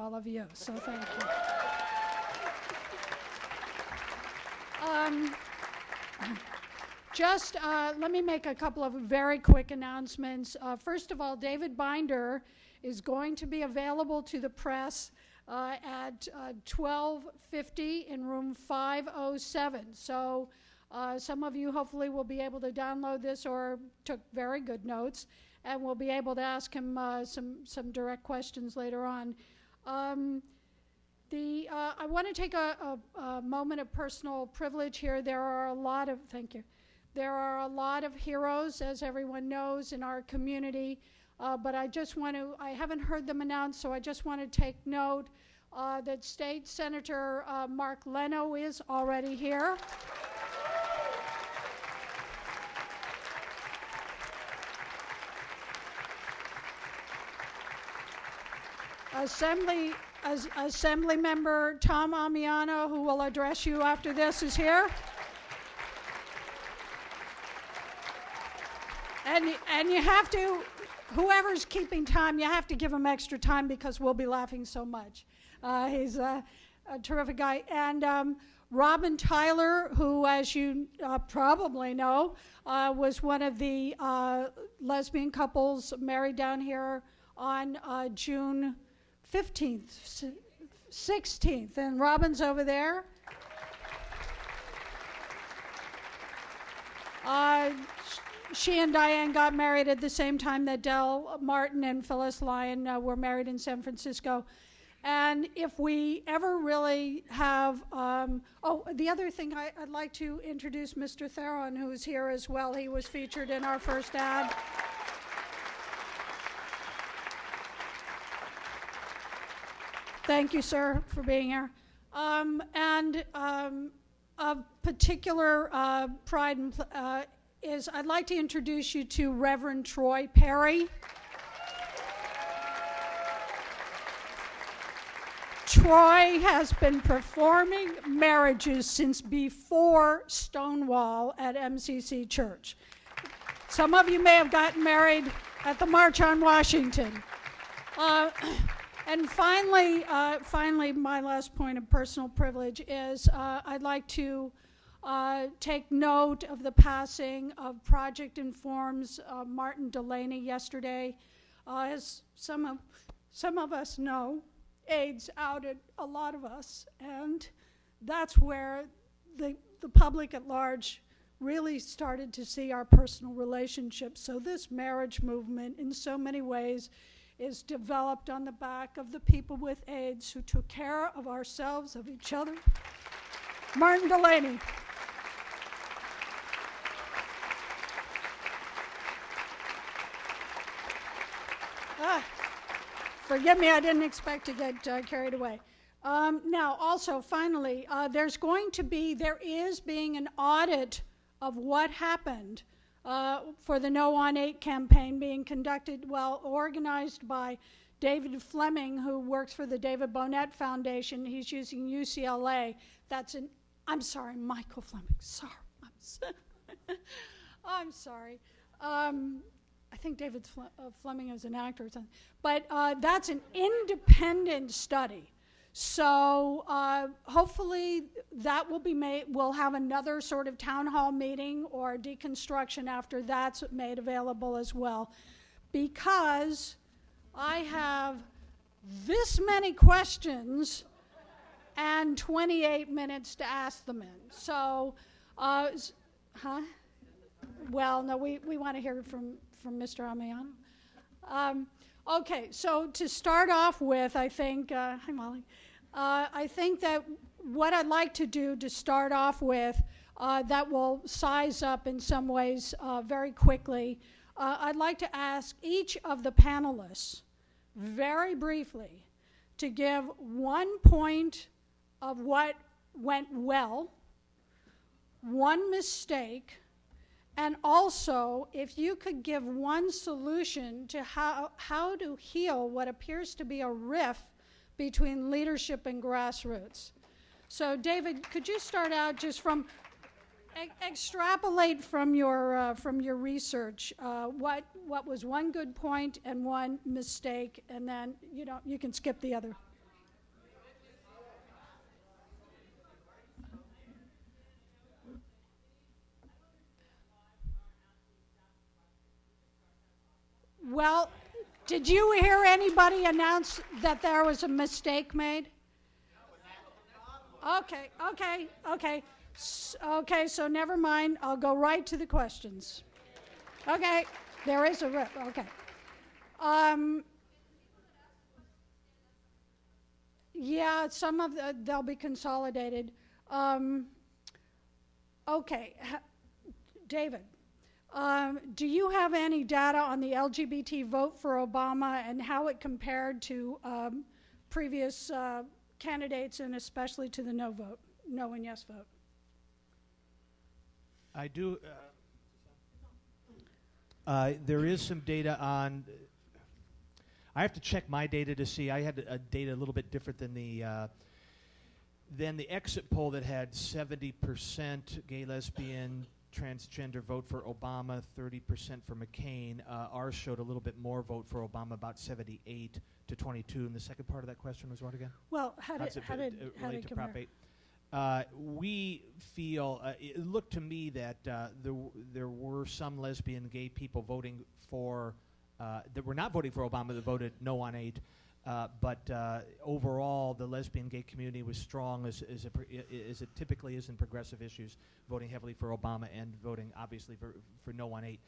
all of you, so thank you. Just let me make a couple of very quick announcements. First of all, David Binder is going to be available to the press at 12:50 in room 507. So some of you hopefully will be able to download this or took very good notes, and we'll be able to ask him some direct questions later on. I want to take a moment of personal privilege here. There are a lot of, thank you. There are a lot of heroes, as everyone knows, in our community, but I haven't heard them announced, so I just want to take note that State Senator Mark Leno is already here. Assembly Member Tom Amiano, who will address you after this, is here. And you have to, whoever's keeping time, you have to give him extra time because we'll be laughing so much. He's a terrific guy. And Robin Tyler, who, as you probably know, was one of the lesbian couples married down here on June 15th, 16th. And Robin's over there. She and Diane got married at the same time that Del Martin and Phyllis Lyon were married in San Francisco. And if we ever really have, the other thing, I'd like to introduce Mr. Theron, who's here as well. He was featured in our first ad. Thank you, sir, for being here. And of particular pride and is I'd like to introduce you to Reverend Troy Perry. Troy has been performing marriages since before Stonewall at MCC Church. Some of you may have gotten married at the March on Washington. And finally, my last point of personal privilege is I'd like to take note of the passing of Project Inform's Martin Delaney yesterday. As some of us know, AIDS outed a lot of us, and that's where the public at large really started to see our personal relationships. So this marriage movement, in so many ways, is developed on the back of the people with AIDS who took care of ourselves, of each other. Martin Delaney. Forgive me, I didn't expect to get carried away. Now, also, finally, there is being an audit of what happened for the No on 8 campaign being conducted, organized by David Fleming, who works for the David Bonnet Foundation. He's using UCLA. Michael Fleming. Sorry, I'm sorry. I think David Fleming is an actor or something. But that's an independent study. So hopefully that will be made. We'll have another sort of town hall meeting or deconstruction after that's made available as well. Because I have this many questions and 28 minutes to ask them in. So, Well, no, we want to hear from Mr. Amiano. Okay, so to start off with, I think, hi Molly, I think that what I'd like to do to start off with that will size up in some ways very quickly, I'd like to ask each of the panelists very briefly to give 1 point of what went well, 1 mistake, and also, if you could give 1 solution to how to heal what appears to be a rift between leadership and grassroots. So, David, could you start out just from extrapolate from your research what was 1 good point and 1 mistake, and then you can skip the other. Well, did you hear anybody announce that there was a mistake made? Okay. Okay, so never mind. I'll go right to the questions. Okay, there is a rip. Okay. Yeah, some of they'll be consolidated. Okay, David, do you have any data on the LGBT vote for Obama and how it compared to previous candidates, and especially to the no and yes vote? I do. There is some data on. I have to check my data to see. I had a data a little bit different than the exit poll that had 70% gay, lesbian, transgender vote for Obama, 30% for McCain. Ours showed a little bit more vote for Obama, about 78 to 22. And the second part of that question was what again? Well, how did it relate to compare? Prop 8? We feel it looked to me that there were some lesbian, gay people voting for. That were not voting for Obama, that voted no on 8. But overall, the lesbian gay community was strong, as it typically is in progressive issues, voting heavily for Obama and voting, obviously, for no on 8.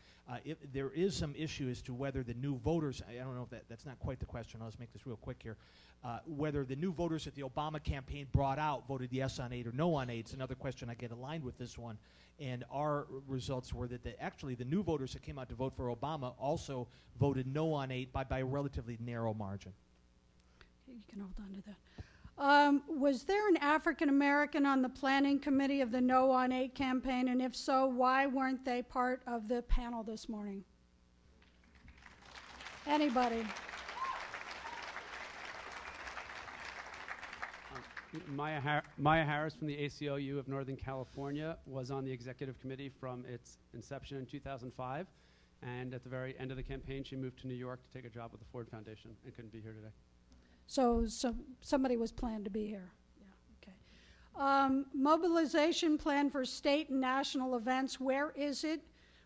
There is some issue as to whether the new voters, I don't know if that's not quite the question, let's make this real quick here, whether the new voters that the Obama campaign brought out voted yes on 8 or no on 8. It's another question I get aligned with this one. And our results were that actually the new voters that came out to vote for Obama also voted no on 8 by a relatively narrow margin. You can hold on to that. Was there an African American on the planning committee of the No on 8 campaign? And if so, why weren't they part of the panel this morning? Anybody? Maya Harris from the ACLU of Northern California was on the executive committee from its inception in 2005. And at the very end of the campaign, she moved to New York to take a job with the Ford Foundation and couldn't be here today. So somebody was planned to be here. Yeah, okay. Mobilization plan for state and national events, where is it?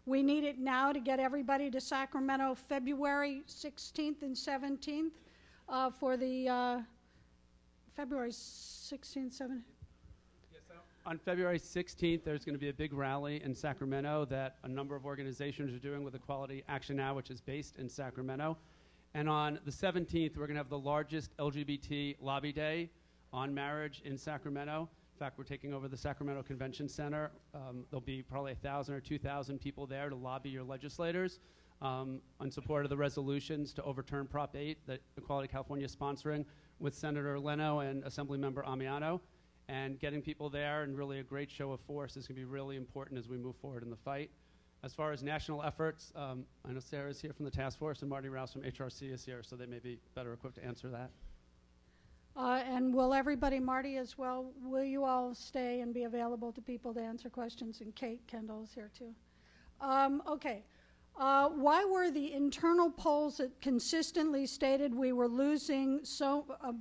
We need it now to get everybody to Sacramento February 16th and 17th for the February 16th, 17th. Yes, so on February 16th, there's going to be a big rally in Sacramento that a number of organizations are doing with Equality Action Now, which is based in Sacramento. And on the 17th, we're going to have the largest LGBT lobby day on marriage in Sacramento. In fact, we're taking over the Sacramento Convention Center. There'll be probably 1,000 or 2,000 people there to lobby your legislators in support of the resolutions to overturn Prop 8 that Equality California is sponsoring with Senator Leno and Assemblymember Amiano. And getting people there and really a great show of force is going to be really important as we move forward in the fight. As far as national efforts, I know Sarah's here from the task force and Marty Rouse from HRC is here, so they may be better equipped to answer that. And will everybody, Marty as well, will you all stay and be available to people to answer questions? And Kate Kendall is here too. Okay. Why were the internal polls that consistently stated we were losing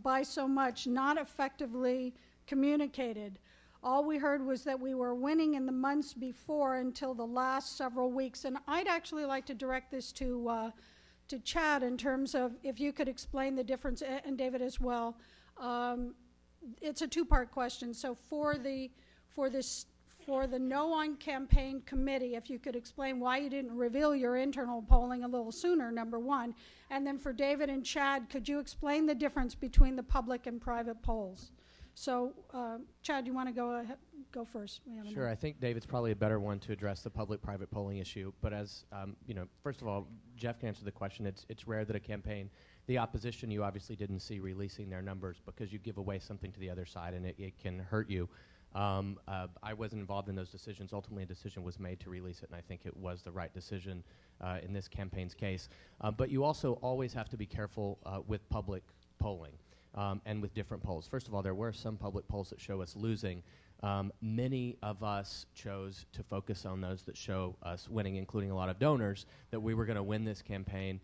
by so much not effectively communicated? All we heard was that we were winning in the months before until the last several weeks. And I'd actually like to direct this to Chad in terms of if you could explain the difference, and David as well. It's a two-part question. So for the No on Campaign Committee, if you could explain why you didn't reveal your internal polling a little sooner, number one. And then for David and Chad, could you explain the difference between the public and private polls? So, Chad, you want to go first? Sure. I think David's probably a better one to address the public-private polling issue. But as first of all, Jeff can answer the question. It's rare that a campaign, the opposition, you obviously didn't see releasing their numbers because you give away something to the other side, and it can hurt you. I wasn't involved in those decisions. Ultimately, a decision was made to release it, and I think it was the right decision in this campaign's case. But you also always have to be careful with public polling. And with different polls. First of all, there were some public polls that show us losing. Many of us chose to focus on those that show us winning, including a lot of donors, that we were going to win this campaign.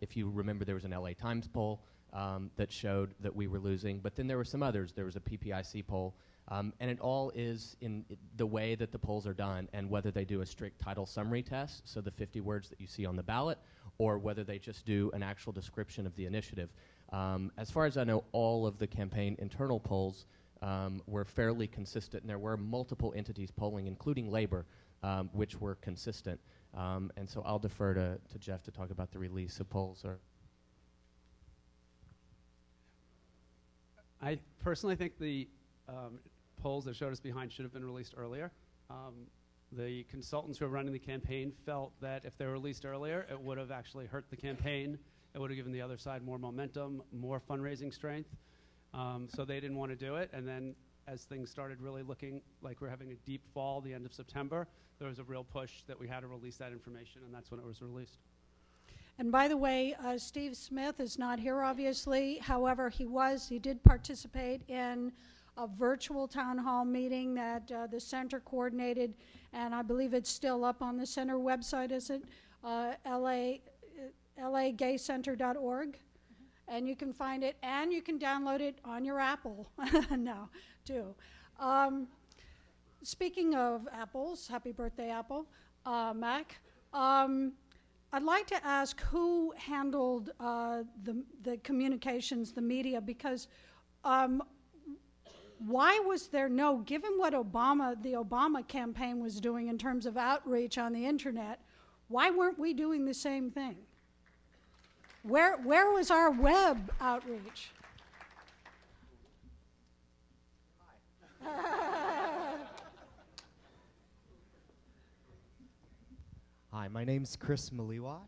If you remember, there was an LA Times poll that showed that we were losing. But then there were some others. There was a PPIC poll. And it all is in the way that the polls are done and whether they do a strict title summary test, so the 50 words that you see on the ballot, or whether they just do an actual description of the initiative. As far as I know, all of the campaign internal polls were fairly consistent, and there were multiple entities polling, including labor, which were consistent. And so I'll defer to Jeff to talk about the release of polls. I personally think the polls that showed us behind should have been released earlier. The consultants who are running the campaign felt that if they were released earlier, it would have actually hurt the campaign. It would have given the other side more momentum, more fundraising strength. So they didn't want to do it. And then as things started really looking like we're having a deep fall the end of September, there was a real push that we had to release that information, and that's when it was released. And by the way, Steve Smith is not here, obviously. However, he did participate in a virtual town hall meeting that the center coordinated, and I believe it's still up on the center website, is it? LAGayCenter.org. And you can find it, and you can download it on your Apple now, too. Speaking of apples, happy birthday, Apple, Mac. I'd like to ask who handled the communications, the media, because why was there given what the Obama campaign was doing in terms of outreach on the internet, why weren't we doing the same thing? Where was our web outreach? Hi, my name's Chris Maliwat.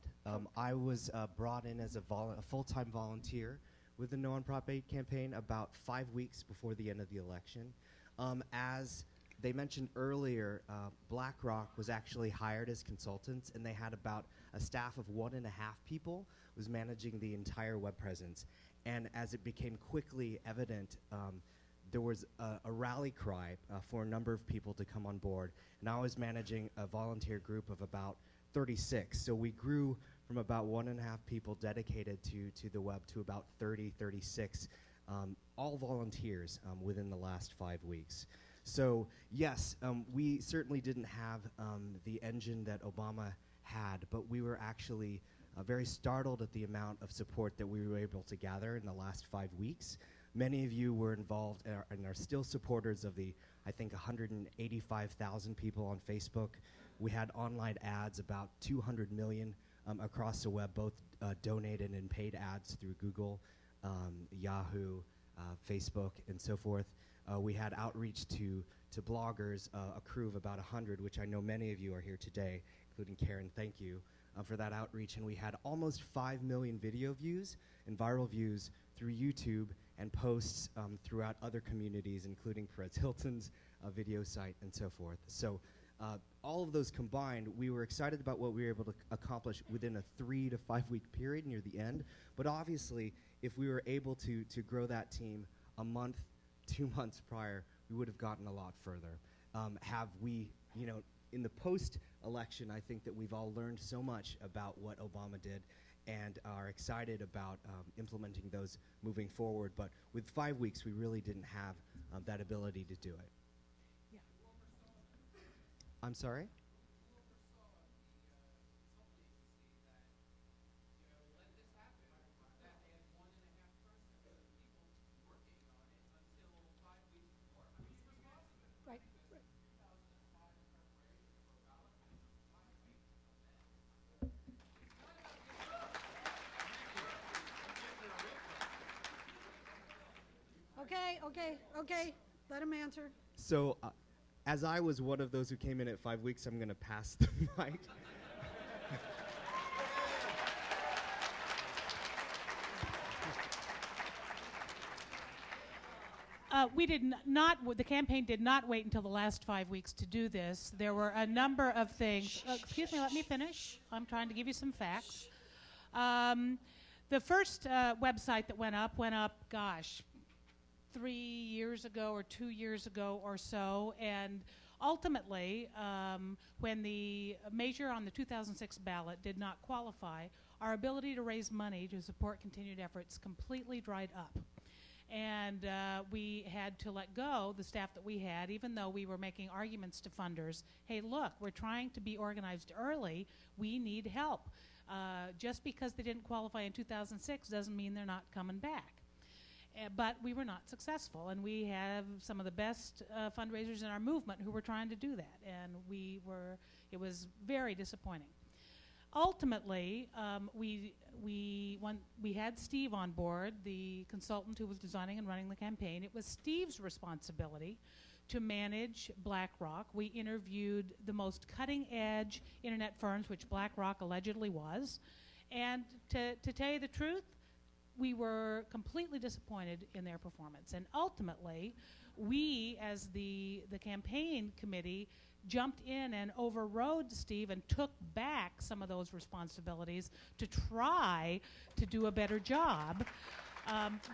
I was brought in as a full-time volunteer with the No on Prop 8 campaign about 5 weeks before the end of the election. As they mentioned earlier, BlackRock was actually hired as consultants, and they had about a staff of 1.5 people was managing the entire web presence. And as it became quickly evident, there was a rally cry for a number of people to come on board. And I was managing a volunteer group of about 36. So we grew from about 1.5 people dedicated to the web to about 30, 36, all volunteers within the last 5 weeks. So yes, we certainly didn't have the engine that Obama had, but we were actually very startled at the amount of support that we were able to gather in the last 5 weeks. Many of you were involved and are still supporters of the, I think, 185,000 people on Facebook. We had online ads, about 200 million across the web, both donated and paid ads through Google, Yahoo, Facebook, and so forth. We had outreach to bloggers, a crew of about 100, which I know many of you are here today, including Karen. Thank you for that outreach. And we had almost 5 million video views and viral views through YouTube and posts throughout other communities, including Perez Hilton's video site and so forth. So all of those combined, we were excited about what we were able to accomplish within a 3 to 5 week period near the end. But obviously, if we were able to grow that team a month, 2 months prior, we would have gotten a lot further. Have we, in the post-election, I think that we've all learned so much about what Obama did and are excited about implementing those moving forward. But with 5 weeks, we really didn't have that ability to do it. Yeah. I'm sorry? Okay, let him answer. So, as I was one of those who came in at 5 weeks, I'm going to pass the mic. The campaign did not wait until the last 5 weeks to do this. There were a number of things. Excuse me, let me finish. I'm trying to give you some facts. The first website that went up, gosh, 3 years ago or 2 years ago or so, and ultimately, when the measure on the 2006 ballot did not qualify, our ability to raise money to support continued efforts completely dried up. And we had to let go the staff that we had, even though we were making arguments to funders. Hey, look, we're trying to be organized early. We need help. Just because they didn't qualify in 2006 doesn't mean they're not coming back. But we were not successful, and we have some of the best fundraisers in our movement who were trying to do that, and it was very disappointing. Ultimately, we had Steve on board, the consultant who was designing and running the campaign. It was Steve's responsibility to manage BlackRock. We interviewed the most cutting-edge internet firms, which BlackRock allegedly was. And to tell you the truth, we were completely disappointed in their performance. And ultimately, we, as the campaign committee, jumped in and overrode Steve and took back some of those responsibilities to try to do a better job.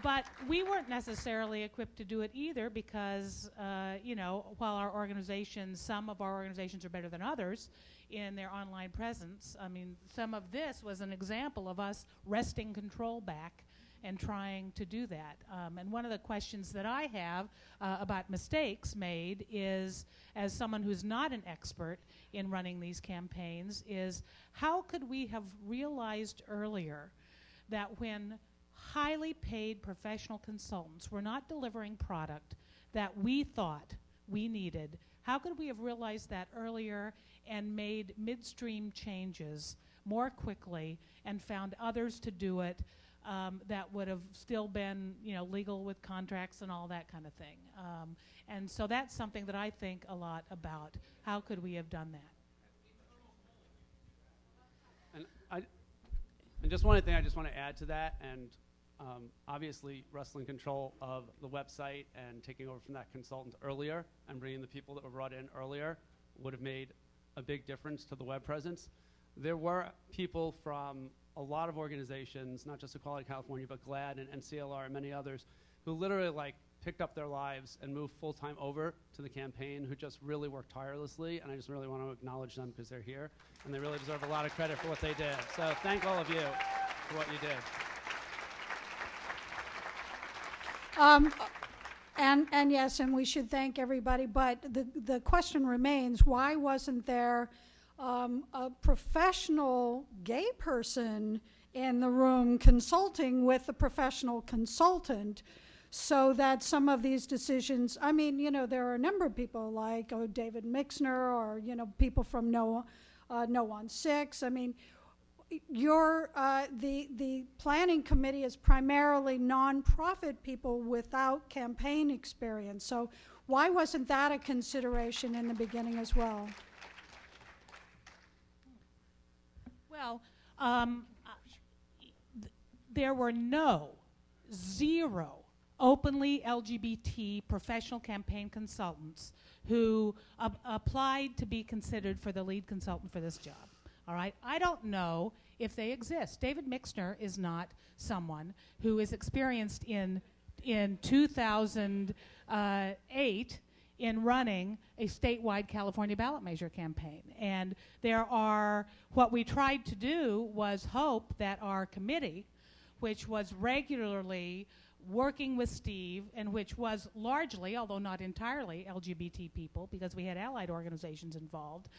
But we weren't necessarily equipped to do it either because, while our organizations, some of our organizations are better than others in their online presence, I mean, some of this was an example of us wresting control back and trying to do that. And one of the questions that I have about mistakes made is, as someone who's not an expert in running these campaigns, is how could we have realized earlier that when highly paid professional consultants were not delivering product that we thought we needed, how could we have realized that earlier and made midstream changes more quickly and found others to do it that would have still been, legal with contracts and all that kind of thing. And so that's something that I think a lot about. How could we have done that? And just one thing I just want to add to that, and obviously wrestling control of the website and taking over from that consultant earlier and bringing the people that were brought in earlier would have made a big difference to the web presence. There were people from a lot of organizations, not just Equality California, but GLAAD and CLR and many others, who literally picked up their lives and moved full-time over to the campaign, who just really worked tirelessly, and I just really want to acknowledge them because they're here, and they really deserve a lot of credit for what they did. So thank all of you for what you did. And yes, and we should thank everybody, but the question remains, why wasn't there a professional gay person in the room consulting with a professional consultant so that some of these decisions, I mean, there are a number of people like David Mixner or, people from No on 6. I mean, the planning committee is primarily nonprofit people without campaign experience. So why wasn't that a consideration in the beginning as well? Well, there were zero openly LGBT professional campaign consultants who applied to be considered for the lead consultant for this job. All right, I don't know if they exist. David Mixner is not someone who is experienced in 2008 in running a statewide California ballot measure campaign. And what we tried to do was hope that our committee, which was regularly working with Steve and which was largely, although not entirely, LGBT people, because we had allied organizations involved,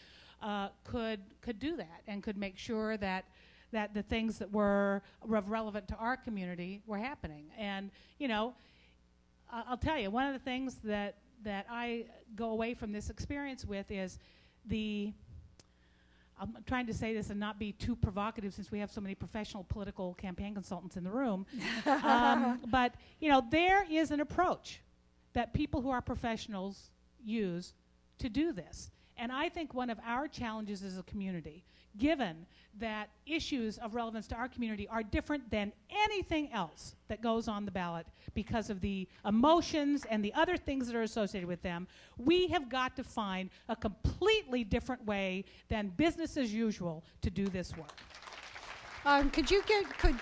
could do that and could make sure that the things that were relevant to our community were happening. And, I'll tell you, one of the things that I go away from this experience with is I'm trying to say this and not be too provocative since we have so many professional political campaign consultants in the room. But, there is an approach that people who are professionals use to do this. And I think one of our challenges as a community, given that issues of relevance to our community are different than anything else that goes on the ballot because of the emotions and the other things that are associated with them, we have got to find a completely different way than business as usual to do this work. Could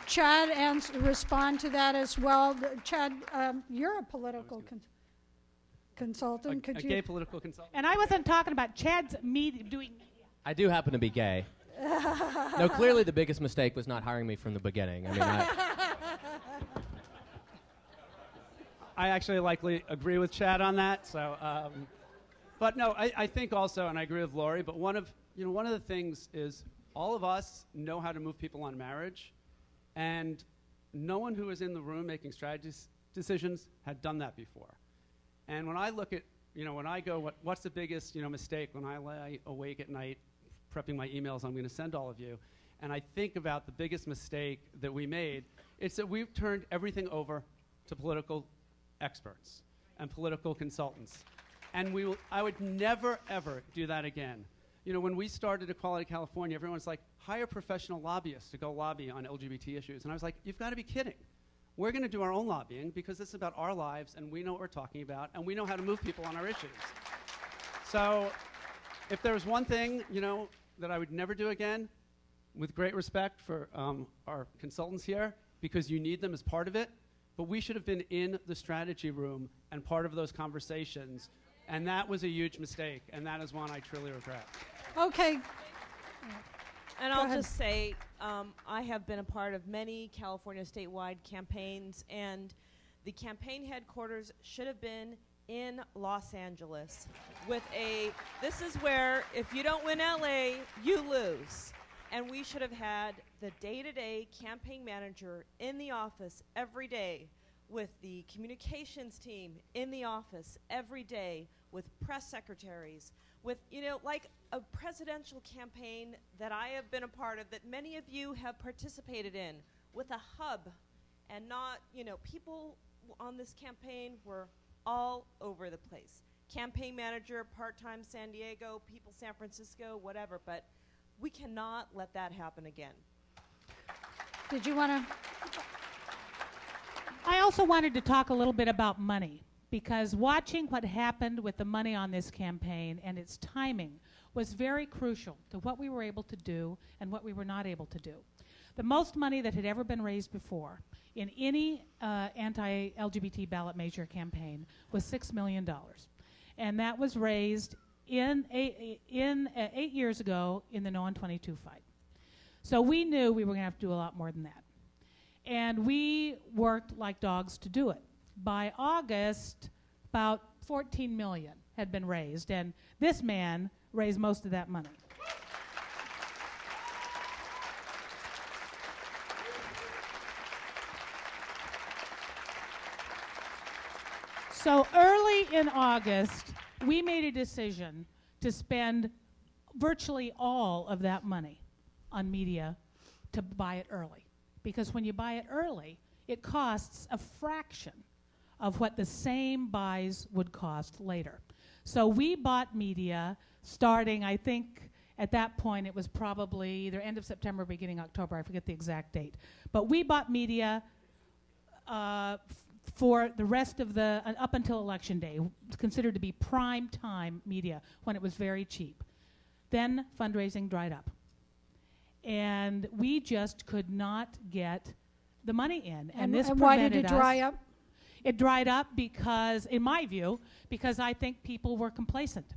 Chad respond to that as well? Chad, you're a political consultant. A gay political consultant. And I wasn't talking about Chad's doing. I do happen to be gay. No, clearly the biggest mistake was not hiring me from the beginning. I mean, I actually likely agree with Chad on that. So, but no, I think also, and I agree with Lori. But one of the things is all of us know how to move people on marriage, and no one who is in the room making strategy decisions had done that before. And when I look at, when I go, what's the biggest, mistake when I lie awake at night prepping my emails I'm going to send all of you, and I think about the biggest mistake that we made, it's that we've turned everything over to political experts and political consultants. And I would never, ever do that again. When we started Equality California, everyone's like, hire professional lobbyists to go lobby on LGBT issues. And I was like, you've got to be kidding. We're going to do our own lobbying because this is about our lives, and we know what we're talking about, and we know how to move people on our issues. So if there was one thing, that I would never do again, with great respect for our consultants here, because you need them as part of it, but we should have been in the strategy room and part of those conversations, and that was a huge mistake, and that is one I truly regret. Okay. And Go I'll ahead. just say, I have been a part of many California statewide campaigns, and the campaign headquarters should have been in Los Angeles this is where if you don't win LA, you lose. And we should have had the day-to-day campaign manager in the office every day, with the communications team in the office every day, with press secretaries, with, like a presidential campaign that I have been a part of, that many of you have participated in, with a hub, and not, people on this campaign were all over the place. Campaign manager, part-time San Diego, people San Francisco, whatever, but we cannot let that happen again. Did you want to? I also wanted to talk a little bit about money, because watching what happened with the money on this campaign and its timing was very crucial to what we were able to do and what we were not able to do. The most money that had ever been raised before in any anti-LGBT ballot measure campaign was $6 million. And that was raised 8 years ago in the No on 22 fight. So we knew we were going to have to do a lot more than that. And we worked like dogs to do it. By August, about $14 million had been raised, and this man raised most of that money. So early in August, we made a decision to spend virtually all of that money on media to buy it early. Because when you buy it early, it costs a fraction of what the same buys would cost later. So we bought media starting, I think, at that point it was probably either end of September or beginning October, I forget the exact date. But we bought media for the rest of up until Election Day, considered to be prime time media when it was very cheap. Then fundraising dried up. And we just could not get the money in. And this and why did prevented it dry us. up? It dried up because, in my view, because I think people were complacent.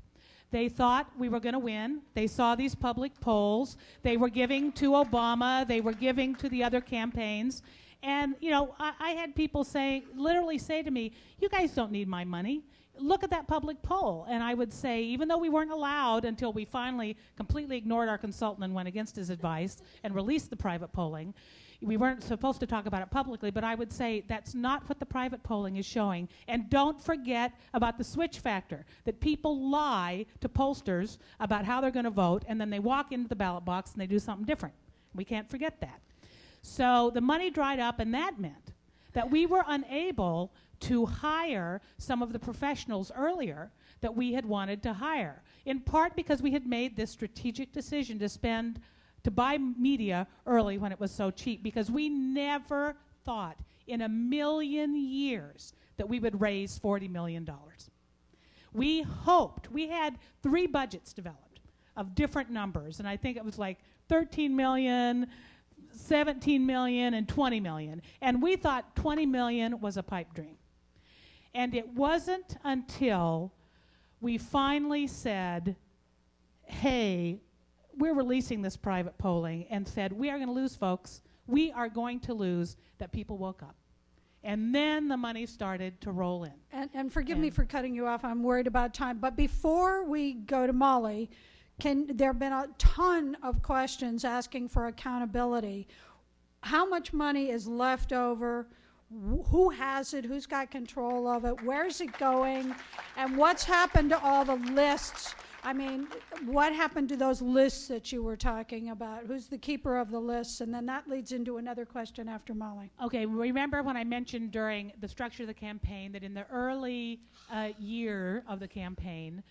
They thought we were going to win. They saw these public polls. They were giving to Obama. They were giving to the other campaigns. And, I had people literally say to me, you guys don't need my money. Look at that public poll. And I would say, even though we weren't allowed until we finally completely ignored our consultant and went against his advice and released the private polling, we weren't supposed to talk about it publicly, but I would say that's not what the private polling is showing. And don't forget about the switch factor, that people lie to pollsters about how they're going to vote, and then they walk into the ballot box and they do something different. We can't forget that. So the money dried up, and that meant that we were unable to hire some of the professionals earlier that we had wanted to hire, in part because we had made this strategic decision to buy media early when it was so cheap, because we never thought in a million years that we would raise $40 million. We hoped, we had 3 budgets developed of different numbers, and I think it was like 13 million, 17 million, and 20 million. And we thought 20 million was a pipe dream. And it wasn't until we finally said, hey, we're releasing this private polling, and said, we are going to lose, folks. We are going to lose, that people woke up. And then the money started to roll in. And forgive me for cutting you off. I'm worried about time. But before we go to Molly, there have been a ton of questions asking for accountability. How much money is left over? Who has it? Who's got control of it? Where's it going? And what's happened to all the lists? I mean, what happened to those lists that you were talking about? Who's the keeper of the lists? And then that leads into another question after Molly. Okay, remember when I mentioned during the structure of the campaign that in the early year of the campaign,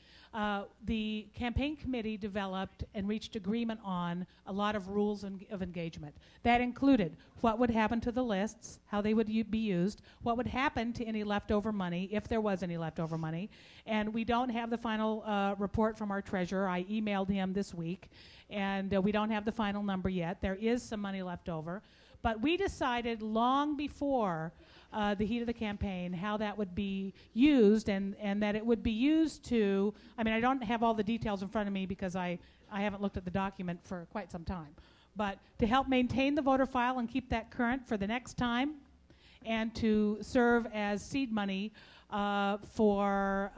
the campaign committee developed and reached agreement on a lot of rules of engagement. That included what would happen to the lists, how they would be used, what would happen to any leftover money, if there was any leftover money. And we don't have the final report from our treasurer. I emailed him this week, and we don't have the final number yet. There is some money left over. But we decided long before the heat of the campaign how that would be used, and that it would be used to, I mean, I don't have all the details in front of me because I haven't looked at the document for quite some time, but to help maintain the voter file and keep that current for the next time, and to serve as seed money for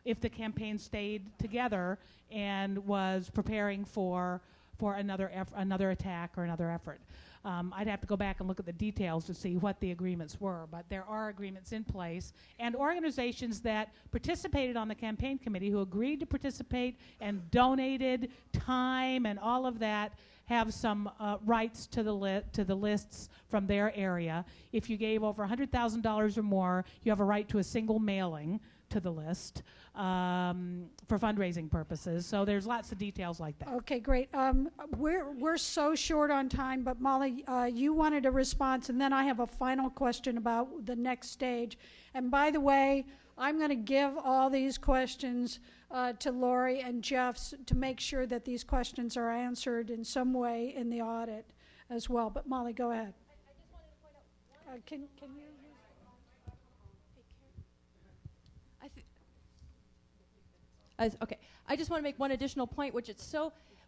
if the campaign stayed together and was preparing for another attack or another effort. I'd have to go back and look at the details to see what the agreements were, but there are agreements in place, and organizations that participated on the campaign committee who agreed to participate and donated time and all of that have some rights to the lists from their area. If you gave over $100,000 or more, you have a right to a single mailing to the list for fundraising purposes. So there's lots of details like that. Okay, great. We're so short on time, but Molly, you wanted a response, and then I have a final question about the next stage. And by the way, I'm going to give all these questions to Lori and Jeff to make sure that these questions are answered in some way in the audit as well. But Molly, go ahead. I just wanted to point out Can you use? Okay, I just want to make one additional point, which is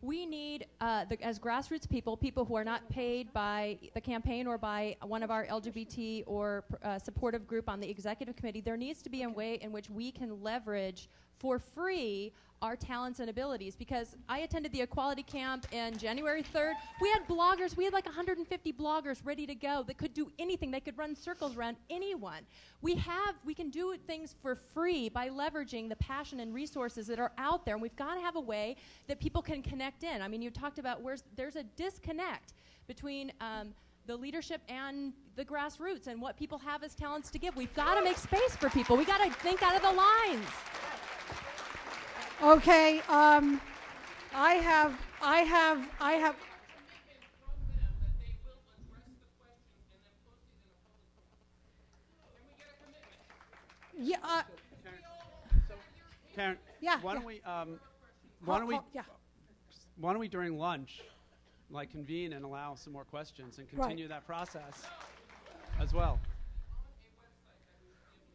we need, as grassroots people who are not paid by the campaign or by one of our LGBT or supportive group on the executive committee, there needs to be a way in which we can leverage for free our talents and abilities, because I attended the Equality Camp in January 3rd. We had bloggers, we had like 150 bloggers ready to go that could do anything. They could run circles around anyone. We can do things for free by leveraging the passion and resources that are out there, and we've got to have a way that people can connect in. I mean, you talked about there's a disconnect between the leadership and the grassroots and what people have as talents to give. We've got to make space for people. We've got to think out of the lines. Okay, I have. Yeah. Karen, Yeah. why don't we during lunch, convene and allow some more questions and continue that process as well?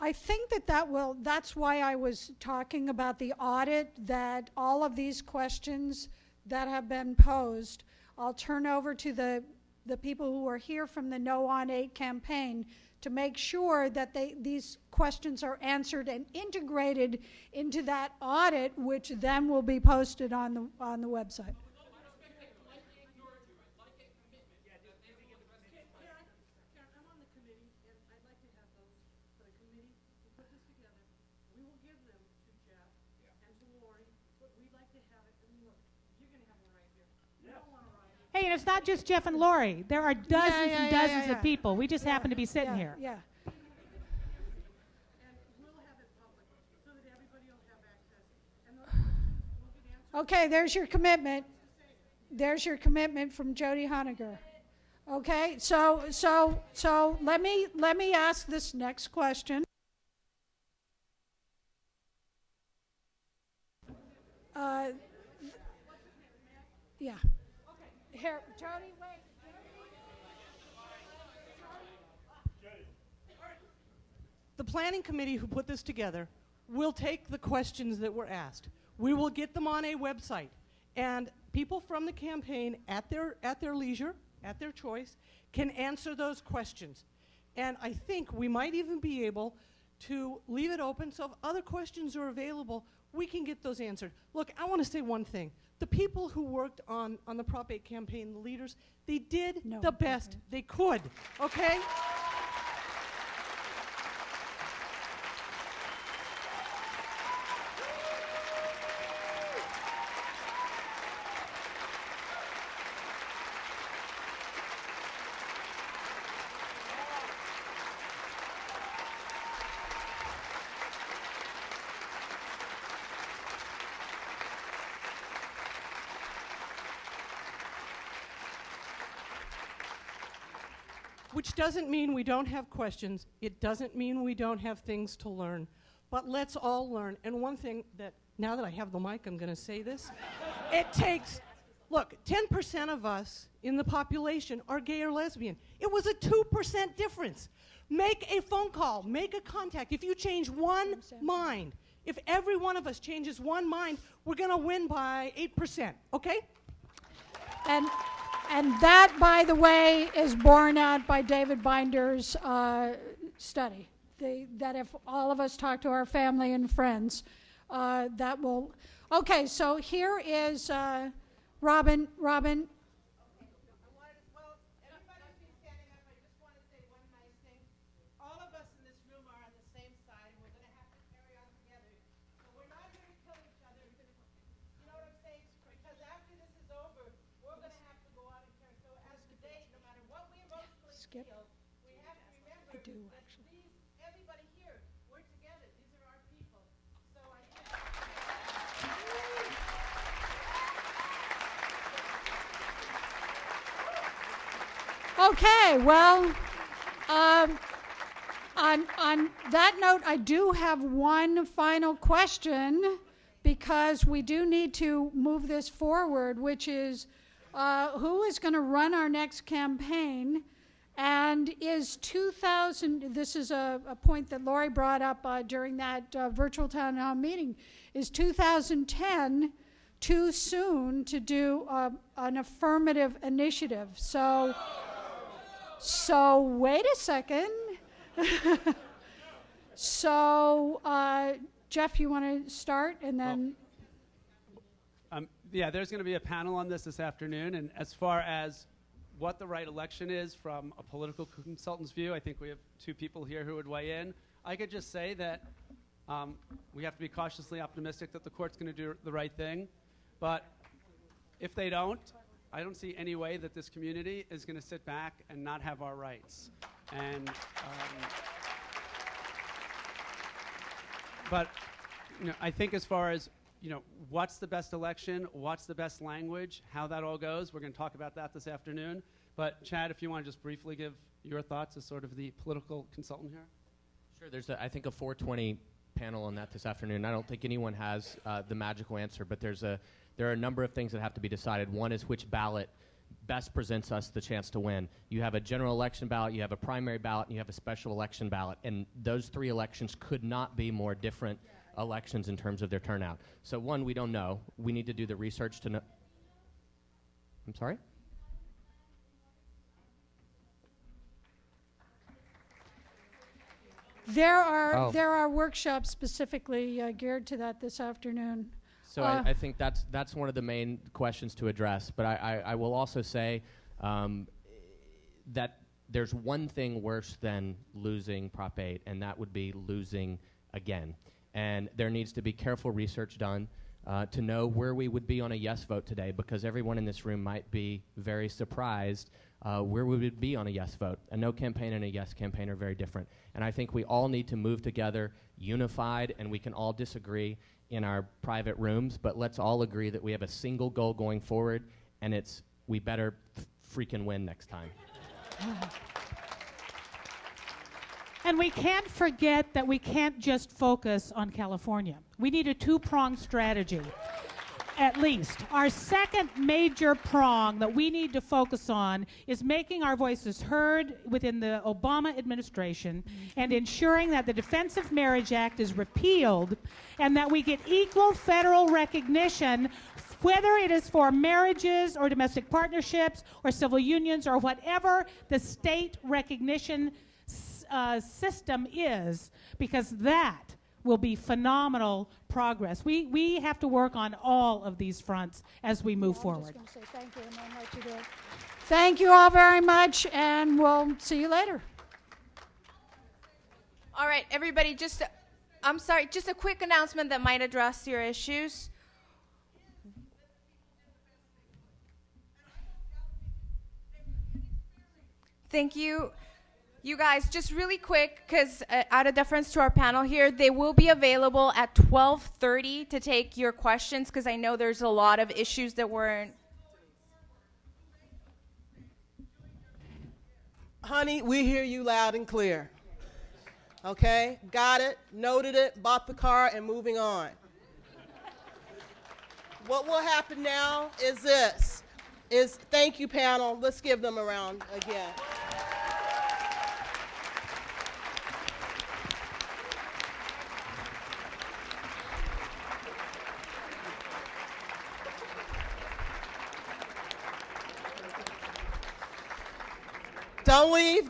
I think that's why I was talking about the audit, that all of these questions that have been posed, I'll turn over to the people who are here from the No on 8 campaign to make sure that these questions are answered and integrated into that audit, which then will be posted on the website. Hey, and it's not just Jeff and Lori. There are dozens and dozens of people. We just happen to be sitting here. Yeah. And we'll have it public so that everybody will have access. And those questions will get answered. Okay, there's your commitment. There's your commitment from Jody Honegger. Okay, so let me ask this next question. Yeah. Here, Jody, wait. The planning committee who put this together will take the questions that were asked. We will get them on a website, and people from the campaign at their leisure, at their choice, can answer those questions. And I think we might even be able to leave it open, so if other questions are available, we can get those answered. Look, I want to say one thing. The people who worked on the Prop 8 campaign, the leaders, they did the best they could, okay? Which doesn't mean we don't have questions. It doesn't mean we don't have things to learn. But let's all learn. And one thing that, now that I have the mic, I'm going to say this. It takes, look, 10% of us in the population are gay or lesbian. It was a 2% difference. Make a phone call. Make a contact. If you change one mind, if every one of us changes one mind, we're going to win by 8%, okay? And that, by the way, is borne out by David Binder's study. That if all of us talk to our family and friends, that will... Okay, so here is Robin. Robin. Well, everybody's been standing up. I just want to say one nice thing. All of us in this room are on the same side, and we're going to have to carry on together. So we're not here to kill each other. You know what I'm saying? Because after this is over, we're going to have to go out and carry. So as today, no matter what we emotionally feel, we have to remember that everybody here, we're together. These are our people. So I Okay, well, on that note, I do have one final question because we do need to move this forward, which is who is going to run our next campaign? And is 2000, this is a point that Lori brought up during that virtual town hall meeting, is 2010 too soon to do an affirmative initiative? So wait a second. So, Jeff, you want to start and then... Yeah, there's going to be a panel on this afternoon, and as far as what the right election is from a political consultant's view, I think we have two people here who would weigh in. I could just say that we have to be cautiously optimistic that the court's going to do the right thing, but if they don't, I don't see any way that this community is going to sit back and not have our rights. And but I think as far as what's the best election, what's the best language, how that all goes, we're going to talk about that this afternoon. But Chad, if you want to just briefly give your thoughts as sort of the political consultant here. Sure. There's I think a 420 panel on that this afternoon. I don't think anyone has the magical answer, but there are a number of things that have to be decided. One is which ballot best presents us the chance to win. You have a general election ballot, you have a primary ballot, and you have a special election ballot. And those three elections could not be more different elections in terms of their turnout. So one, we don't know. We need to do the research to know. I'm sorry? There are workshops specifically geared to that this afternoon. So I think that's one of the main questions to address. But I will also say that there's one thing worse than losing Prop 8, and that would be losing again. And there needs to be careful research done to know where we would be on a yes vote today, because everyone in this room might be very surprised where we would be on a yes vote. A no campaign and a yes campaign are very different. And I think we all need to move together, unified, and we can all disagree in our private rooms, but let's all agree that we have a single goal going forward, and it's we better freaking win next time. And we can't forget that we can't just focus on California. We need a two-pronged strategy, at least. Our second major prong that we need to focus on is making our voices heard within the Obama administration and ensuring that the Defense of Marriage Act is repealed and that we get equal federal recognition, whether it is for marriages or domestic partnerships or civil unions or whatever the state recognition system is, because that will be phenomenal progress. We have to work on all of these fronts as we move forward. I'm just going to say thank you and then let you do it. Thank you all very much, and we'll see you later. All right, everybody, just a quick announcement that might address your issues. Thank you. You guys, just really quick, because out of deference to our panel here, they will be available at 12:30 to take your questions, because I know there's a lot of issues that weren't. Honey, we hear you loud and clear. Okay? Got it, noted it, bought the car, and moving on. What will happen now is this. Thank you, panel. Let's give them a round again. Don't leave.